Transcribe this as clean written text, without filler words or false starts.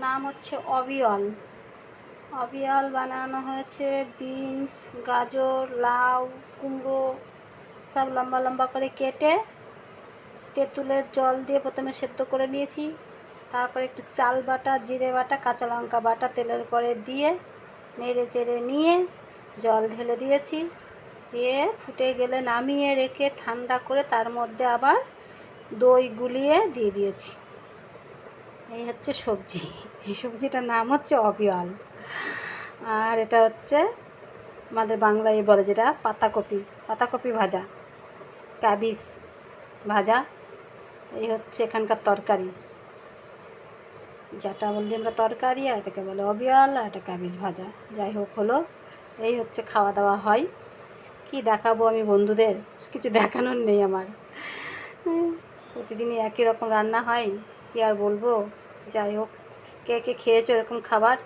নাম হচ্ছে অবিয়ল। অবিয়ল বানানো হয়েছে বিনস, গাজর, লাউ, কুমড়ো সব লম্বা লম্বা করে কেটে তেঁতুলের জল দিয়ে প্রথমে সেদ্ধ করে নিয়েছি। তারপরে একটু চাল বাটা, জিরে বাটা, কাঁচা লঙ্কা বাটা তেলের পরে দিয়ে নেড়ে চেড়ে নিয়ে জল ঢেলে দিয়েছি। দিয়ে ফুটে গেলে নামিয়ে রেখে ঠান্ডা করে তার মধ্যে আবার দই গুলিয়ে দিয়ে দিয়েছি। এই হচ্ছে সবজি। এই সবজিটার নাম হচ্ছে অবিয়ল। আর এটা হচ্ছে আমাদের বাংলায় বলে যেটা পাতাকপি, পাতাকপি ভাজা, ক্যাবেজ ভাজা। এই হচ্ছে এখানকার তরকারি, যেটা বলি আমরা তরকারি, আর এটাকে বলে অবিয়ল, আর এটা ক্যাবেজ ভাজা। যাই হোক হলো, এই হচ্ছে খাওয়া দাওয়া হয়। কি দেখাবো আমি বন্ধুদের, কিছু দেখানোর নেই আমার। প্রতিদিনই একই রকম রান্না হয়, কি আর বলবো। যাই হোক, কে কে খেয়েছো এরকম খাবার